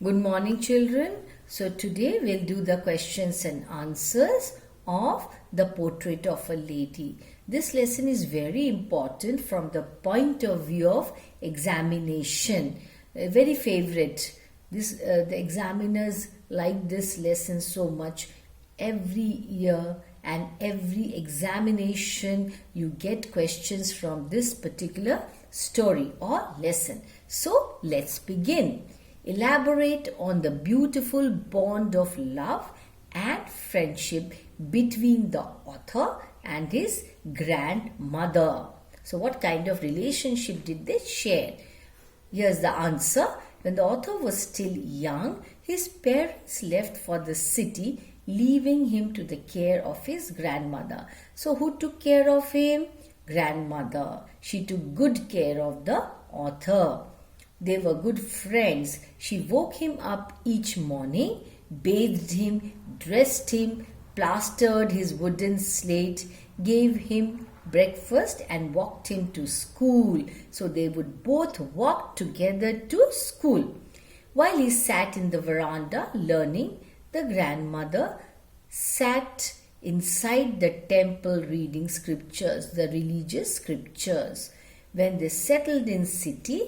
Good morning, children. So, today we'll do the questions and answers of the portrait of a lady. This lesson is very important from the point of view of examination. Very favorite. The examiners like this lesson so much. Every year and every examination, you get questions from this particular story or lesson. So, let's begin. Elaborate on the beautiful bond of love and friendship between the author and his grandmother. So, what kind of relationship did they share? Here's the answer. When the author was still young, his parents left for the city, leaving him to the care of his grandmother. So, who took care of him? Grandmother. She took good care of the author. They were good friends. She woke him up each morning, bathed him, dressed him, plastered his wooden slate, gave him breakfast and walked him to school. So they would both walk together to school. While he sat in the veranda learning, the grandmother sat inside the temple reading scriptures, the religious scriptures. When they settled in city,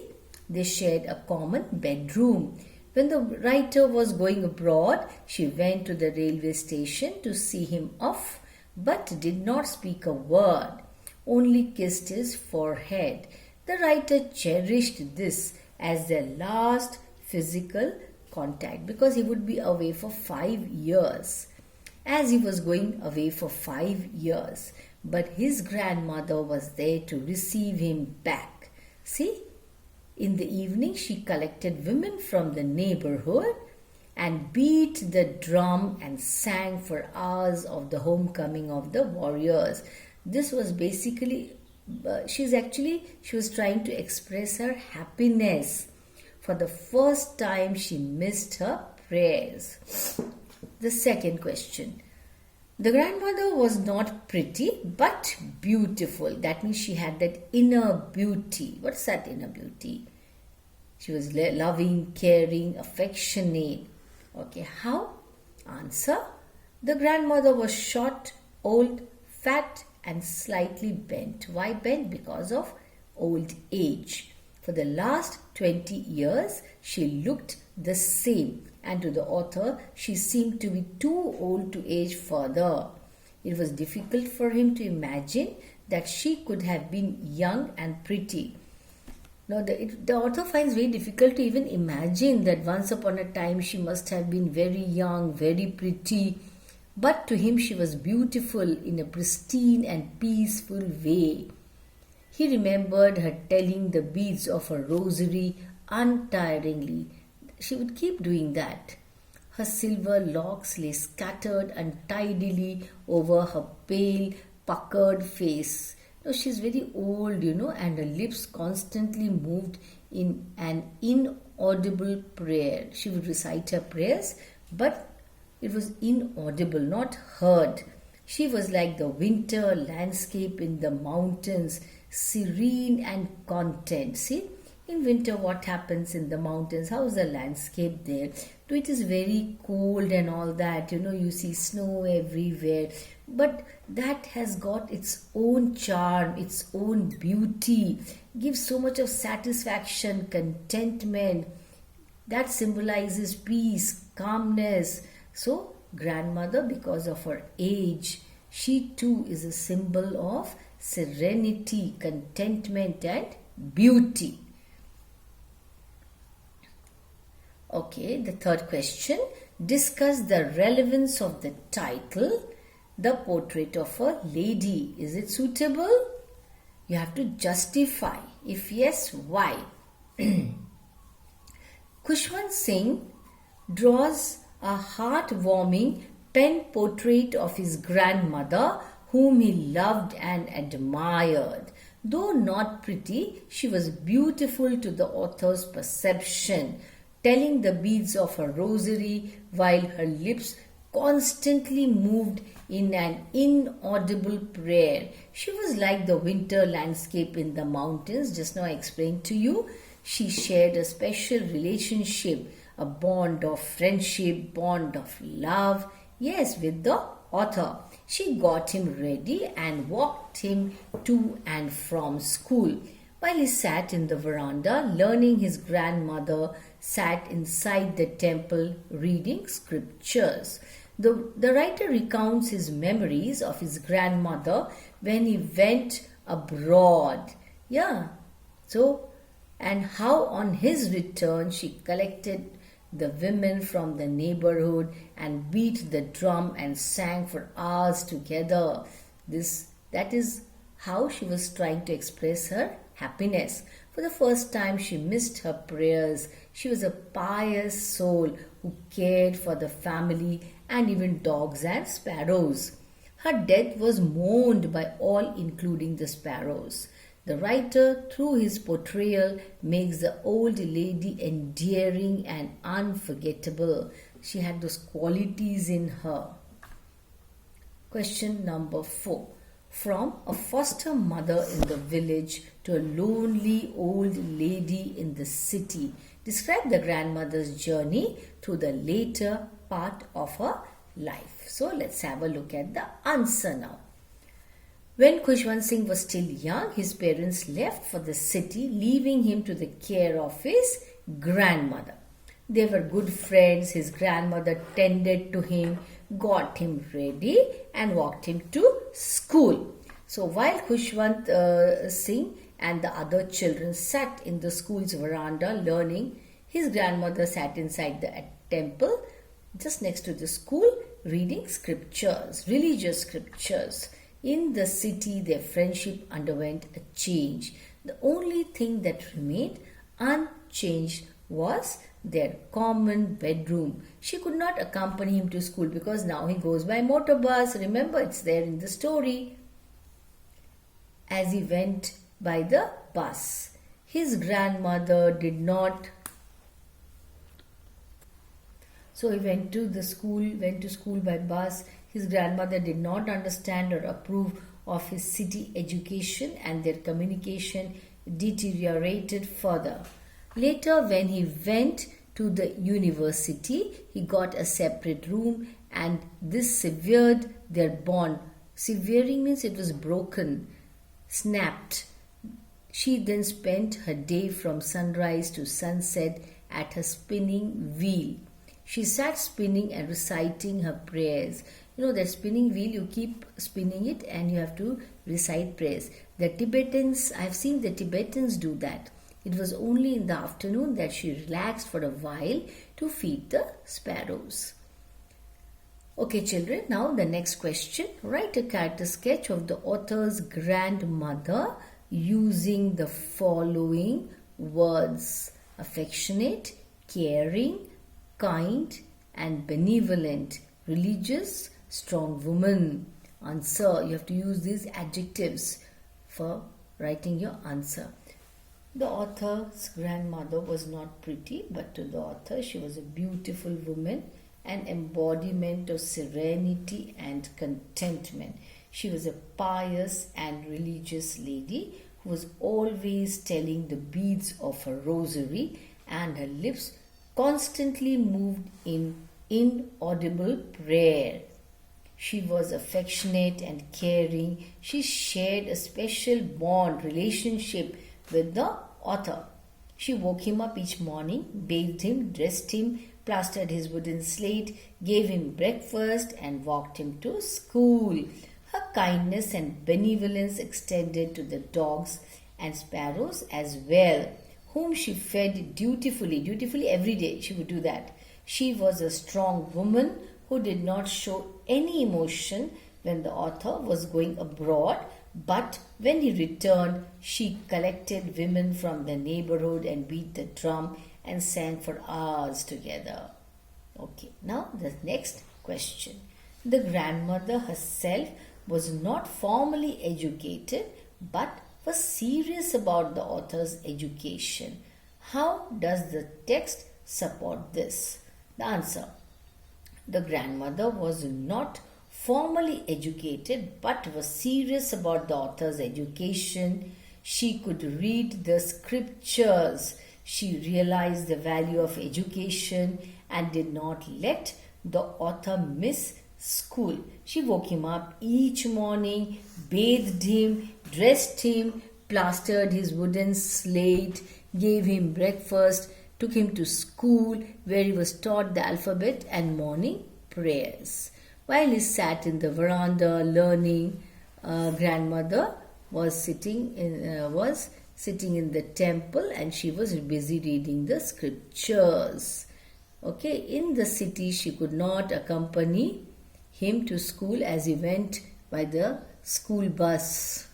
they shared a common bedroom. When the writer was going abroad, she went to the railway station to see him off, but did not speak a word, only kissed his forehead. The writer cherished this as their last physical contact because he would be away for 5 years. As he was going away for 5 years, but his grandmother was there to receive him back. See? In the evening, she collected women from the neighborhood and beat the drum and sang for hours of the homecoming of the warriors. This was basically, she was trying to express her happiness. For the first time, she missed her prayers. The second question. The grandmother was not pretty but beautiful. That means she had that inner beauty. What's that inner beauty? She was loving, caring, affectionate. Okay, how? Answer. The grandmother was short, old, fat and slightly bent. Why bent? Because of old age. For the last 20 years, she looked the same, and to the author, she seemed to be too old to age further. It was difficult for him to imagine that she could have been young and pretty. Now, the author finds very difficult to even imagine that once upon a time she must have been very young, very pretty, but to him she was beautiful in a pristine and peaceful way. He remembered her telling the beads of her rosary untiringly. She would keep doing that. Her silver locks lay scattered untidily over her pale, puckered face. Now she's very old, and her lips constantly moved in an inaudible prayer. She would recite her prayers, but it was inaudible, not heard. She was like the winter landscape in the mountains, serene and content. See, in winter what happens in the mountains? How is the landscape there? It is very cold and all that, you see snow everywhere. But that has got its own charm, its own beauty, gives so much of satisfaction, contentment. That symbolizes peace, calmness. So, grandmother, because of her age, she too is a symbol of serenity, contentment and beauty. Okay, the third question. Discuss the relevance of the title, The Portrait of a Lady. Is it suitable? You have to justify. If yes, why? Khushwant Singh draws a heartwarming pen portrait of his grandmother, whom he loved and admired. Though not pretty, she was beautiful to the author's perception, telling the beads of her rosary while her lips constantly moved in an inaudible prayer. She was like the winter landscape in the mountains. Just now I explained to you. She shared a special relationship, a bond of friendship, bond of love. Yes, with the author. She got him ready and walked him to and from school. While he sat in the veranda learning, his grandmother sat inside the temple reading scriptures. The writer recounts his memories of his grandmother when he went abroad. Yeah. So, and how on his return she collected the women from the neighborhood and beat the drum and sang for hours together. That is how she was trying to express her happiness. For the first time she missed her prayers. She was a pious soul who cared for the family and even dogs and sparrows. Her death was mourned by all, including the sparrows. The writer, through his portrayal, makes the old lady endearing and unforgettable. She had those qualities in her. Question number 4. From a foster mother in the village to a lonely old lady in the city. Describe the grandmother's journey through the later part of her life. So let's have a look at the answer now. When Khushwant Singh was still young, his parents left for the city, leaving him to the care of his grandmother. They were good friends. His grandmother tended to him, got him ready and walked him to school. So while Khushwant Singh and the other children sat in the school's veranda learning, his grandmother sat inside the temple just next to the school reading scriptures, religious scriptures. In the city, their friendship underwent a change. The only thing that remained unchanged was their common bedroom. She could not accompany him to school because now he goes by motor bus. Remember, it's there in the story. As he went by the bus, his grandmother did not. So he went to school by bus. His grandmother did not understand or approve of his city education, and their communication deteriorated further. Later, when he went to the university, he got a separate room, and this severed their bond. Severing means it was broken, snapped. She then spent her day from sunrise to sunset at her spinning wheel. She sat spinning and reciting her prayers. You know that spinning wheel, you keep spinning it and you have to recite prayers. The Tibetans, I've seen the Tibetans do that. It was only in the afternoon that she relaxed for a while to feed the sparrows. Okay children, now the next question. Write a character sketch of the author's grandmother using the following words: affectionate, caring, kind and benevolent, religious, strong woman. Answer. You have to use these adjectives for writing your answer. The author's grandmother was not pretty, but to the author she was a beautiful woman, an embodiment of serenity and contentment. She was a pious and religious lady who was always telling the beads of her rosary, and her lips constantly moved in inaudible prayer. She was affectionate and caring. She shared a special relationship with the author. She woke him up each morning, bathed him, dressed him, plastered his wooden slate, gave him breakfast and walked him to school. Her kindness and benevolence extended to the dogs and sparrows as well, whom she fed dutifully every day. She would do that. She was a strong woman who did not show any emotion when the author was going abroad, but when he returned, she collected women from the neighborhood and beat the drum and sang for hours together. Okay, now the next question. The grandmother herself was not formally educated, but was serious about the author's education. How does the text support this? The answer. The grandmother was not formally educated but was serious about the author's education. She could read the scriptures. She realized the value of education and did not let the author miss school. She woke him up each morning, bathed him, dressed him, plastered his wooden slate, gave him breakfast, took him to school where he was taught the alphabet and morning prayers. While he sat in the veranda learning, grandmother was sitting in the temple, and she was busy reading the scriptures. Okay, in the city she could not accompany him to school as he went by the school bus.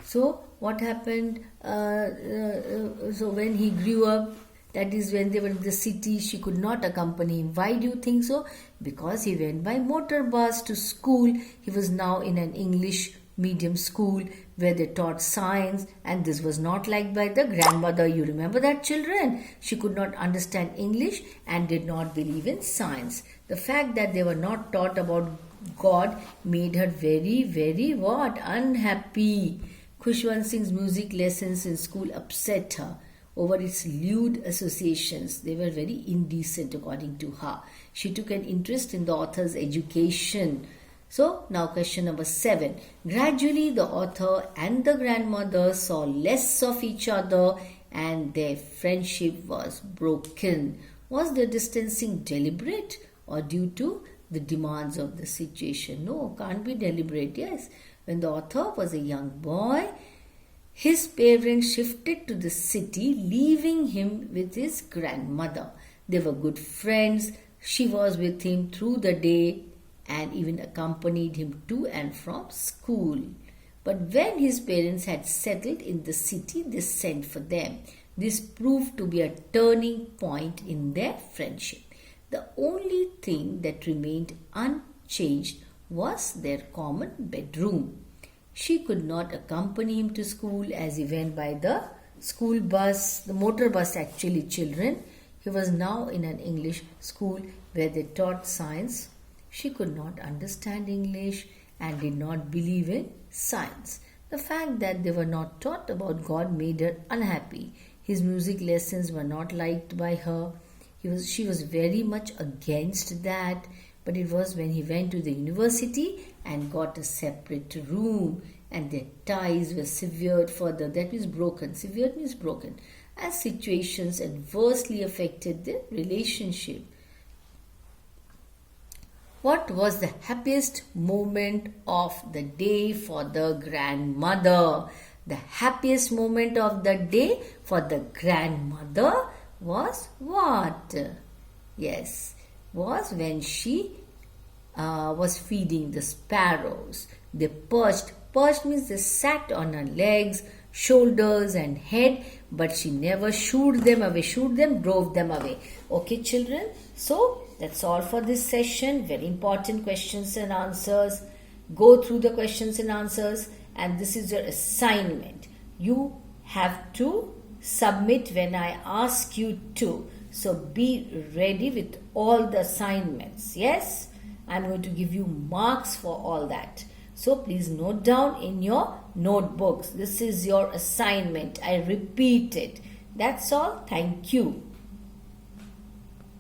So what happened? So when he grew up, that is when they were in the city, she could not accompany him. Why do you think so? Because he went by motor bus to school. He was now in an English medium school where they taught science, and this was not liked by the grandmother. You remember that, children? She could not understand English and did not believe in science. The fact that they were not taught about God made her very, very what? Unhappy. Khushwant Singh's music lessons in school upset her over its lewd associations. They were very indecent according to her. She took an interest in the author's education. So now question number 7. Gradually the author and the grandmother saw less of each other and their friendship was broken. Was the distancing deliberate or due to the demands of the situation? No, can't be deliberate. Yes, when the author was a young boy, his parents shifted to the city, leaving him with his grandmother. They were good friends. She was with him through the day and even accompanied him to and from school. But when his parents had settled in the city, they sent for them. This proved to be a turning point in their friendship. The only thing that remained unchanged was their common bedroom. She could not accompany him to school as he went by the school bus, the motor bus actually, children. He was now in an English school where they taught science. She could not understand English and did not believe in science. The fact that they were not taught about God made her unhappy. His music lessons were not liked by her. She was very much against that. But it was when he went to the university and got a separate room and their ties were severed further. That means broken. Severed means broken. As situations adversely affected their relationship. What was the happiest moment of the day for the grandmother? The happiest moment of the day for the grandmother was what? Yes, was when she was feeding the sparrows. They perched. Perched means they sat on her legs, shoulders and head, but she never shooed them away. Shooed them, drove them away. Okay, children? So, that's all for this session. Very important questions and answers. Go through the questions and answers, and this is your assignment. You have to submit when I ask you to. So, be ready with all the assignments. Yes? I'm going to give you marks for all that. So please note down in your notebooks. This is your assignment. I repeat it. That's all. Thank you.